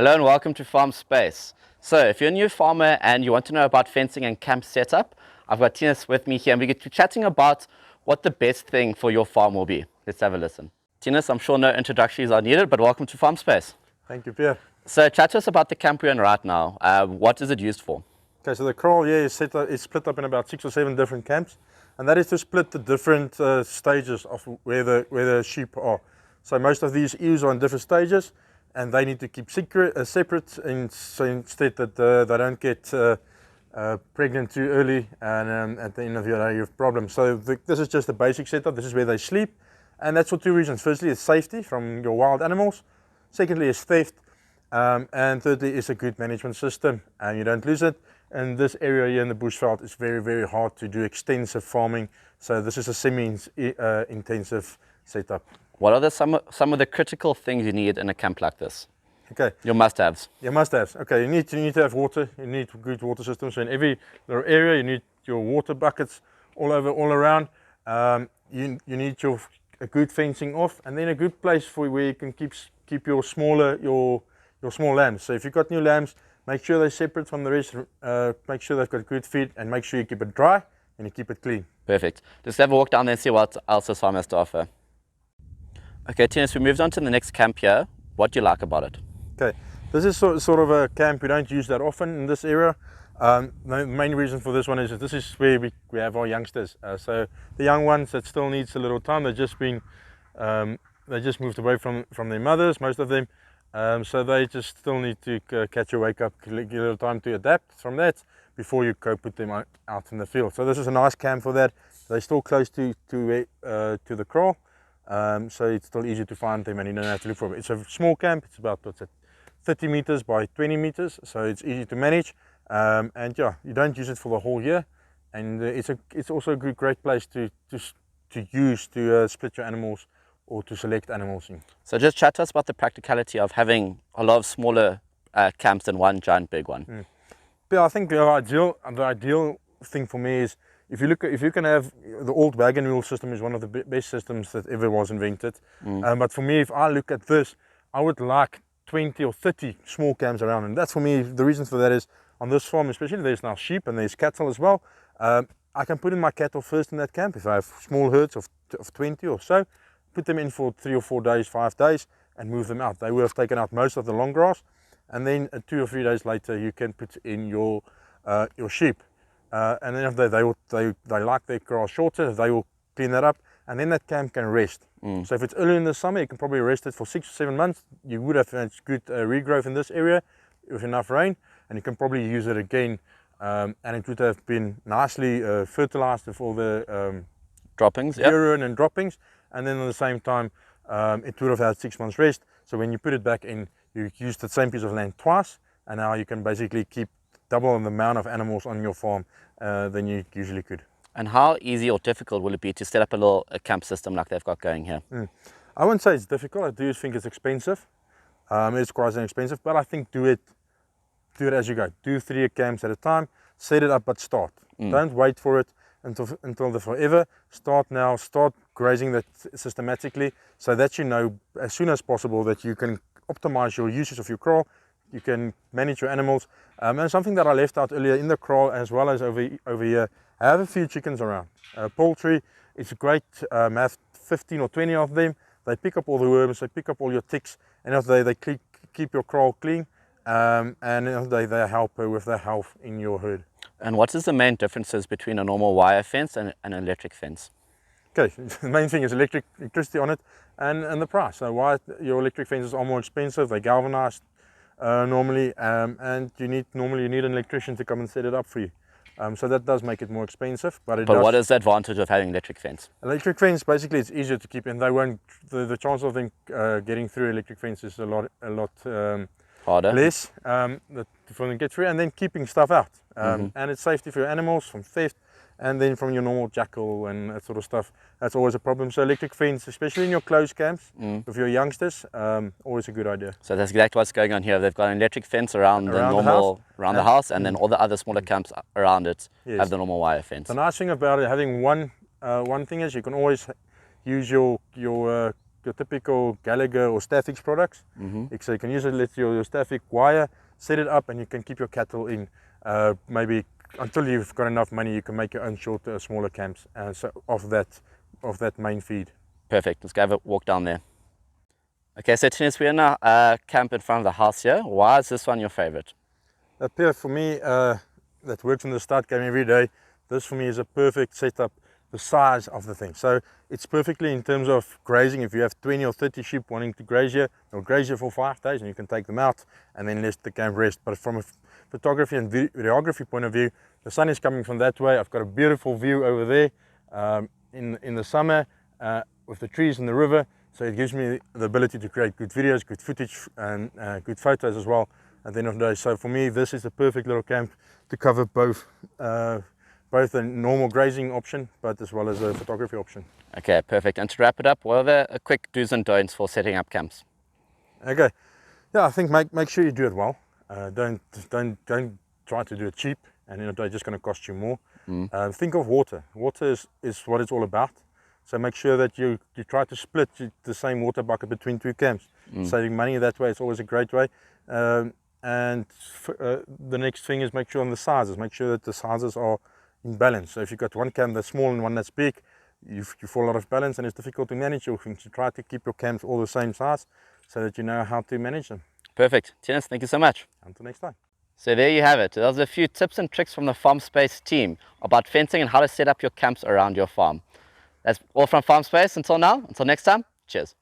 Hello and welcome to FarmSpace. So if you're a new farmer and you want to know about fencing and camp setup, I've got Tinus with me here and we get to chatting about what the best thing for your farm will be. Let's have a listen. Tinus, I'm sure no introductions are needed, but welcome to FarmSpace. Thank you, Pierre. So chat to us about the camp we're in right now. What is it used for? Okay, so the kraal here is split up in about 6 or 7 different camps, and that is to split the different stages of where the sheep are. So most of these ewes are in different stages, and they need to keep separate, so instead that they don't get pregnant too early, and at the end of the day you have problems. So this is just the basic setup. This is where they sleep, and that's for 2 reasons. Firstly, it's safety from your wild animals. Secondly, is theft. And thirdly, is a good management system, and you don't lose it. And this area here in the bushveld is very, very hard to do extensive farming. So this is a semi-intensive setup. What are some of the critical things you need in a camp like this? Okay. Your must-haves. Your must-haves. Okay, you need to have water. You need good water systems. So in every little area, you need your water buckets all around. You need a good fencing off, and then a good place for where you can keep your small lambs. So if you've got new lambs, make sure they're separate from the rest. Make sure they've got good feed, and make sure you keep it dry and you keep it clean. Perfect. Just have a walk down there and see what else this farm has to offer. Okay, Tinus, we moved on to the next camp here. What do you like about it? Okay, this is sort of a camp we don't use that often in this area. The main reason for this one is that this is where we have our youngsters. So the young ones that still needs a little time, they just moved away from their mothers, most of them. So they just still need to catch a wake up, give a little time to adapt from that before you go put them out in the field. So this is a nice camp for that. They're still close to the kraal, so it's still easy to find them and you don't have to look for them. It's a small camp. It's about 30 meters by 20 meters, so it's easy to manage. And yeah, you don't use it for the whole year, and it's also a great place to use to split your animals or to select animals in. So just chat to us about the practicality of having a lot of smaller camps than one giant big one. Yeah, I think the ideal thing for me is if you can have the old wagon wheel system is one of the best systems that ever was invented. But for me, if I look at this, I would like 20 or 30 small camps around, and that's for me, the reason for that is on this farm especially, there's now sheep and there's cattle as well. I can put in my cattle first in that camp if I have small herds of 20 or so. Put them in for 3 or 4 days, 5 days, and move them out. They will have taken out most of the long grass, and then 2 or 3 days later you can put in your sheep. And then if they like their grass shorter, they will clean that up, and then that camp can rest. So if it's early in the summer, you can probably rest it for 6 or 7 months. You would have had good regrowth in this area with enough rain, and you can probably use it again, and it would have been nicely fertilized with all the droppings, urine and droppings. And then at the same time, it would have had 6 months rest. So when you put it back in, you use the same piece of land twice, and now you can basically keep double the amount of animals on your farm than you usually could. And how easy or difficult will it be to set up a camp system like they've got going here? I wouldn't say it's difficult. I do think it's expensive. It's quite expensive, but I think do it as you go. Do 3 camps at a time. Set it up, but start. Don't wait for it until the forever. Start now. Start grazing that systematically, so that you know as soon as possible that you can optimize your usage of your kraal. You can manage your animals. And something that I left out earlier in the kraal as well as over here, I have a few chickens around. Poultry, it's great. Have 15 or 20 of them. They pick up all the worms. They pick up all your ticks, and they keep your kraal clean. And they help with their health in your herd. And what is the main differences between a normal wire fence and an electric fence? Okay, the main thing is electricity on it and the price. So why your electric fences are more expensive, they're galvanized normally, and you need an electrician to come and set it up for you. So that does make it more expensive. But what is the advantage of having electric fence? Electric fence, basically it's easier to keep in. They won't, the chance of them getting through electric fence is a lot harder, less for them to get through, and then keeping stuff out. And it's safety for your animals from theft, and then from your normal jackal and that sort of stuff. That's always a problem. So electric fence, especially in your closed camps with your youngsters, always a good idea. So that's exactly what's going on here. They've got an electric fence around the house, and then all the other smaller camps around it have the normal wire fence. The nice thing about it, having one thing is you can always use your your typical Gallagher or Staffix products. So you can use your Staffix wire, set it up, and you can keep your cattle in. Maybe until you've got enough money, you can make your own shorter, smaller camps. So off that main feed. Perfect. Let's go have a walk down there. Okay, so Tinus, we're in a camp in front of the house here. Why is this one your favorite? Up here for me, that works in the start game every day. This for me is a perfect setup. The size of the thing. So it's perfectly in terms of grazing. If you have 20 or 30 sheep wanting to graze here, they'll graze here for 5 days and you can take them out and then let the camp rest. But from a photography and videography point of view, the sun is coming from that way. I've got a beautiful view over there in the summer with the trees and the river. So it gives me the ability to create good videos, good footage and good photos as well at the end of the day. So for me, this is the perfect little camp to cover both a normal grazing option, but as well as a photography option. Okay, perfect. And to wrap it up, what are the quick do's and don'ts for setting up camps? Okay, yeah, I think make sure you do it well. Don't try to do it cheap, and it's just going to cost you more. Think of water. Water is what it's all about. So make sure that you try to split the same water bucket between 2 camps. Saving money that way is always a great way. The next thing is make sure on the sizes. Make sure that the sizes are in balance. So if you've got one camp that's small and one that's big, you fall out of balance and it's difficult to manage your things. So try to keep your camps all the same size so that you know how to manage them. Perfect. Tinus, thank you so much. Until next time. So there you have it. Those are a few tips and tricks from the FarmSpace team about fencing and how to set up your camps around your farm. That's all from FarmSpace. Until next time, cheers.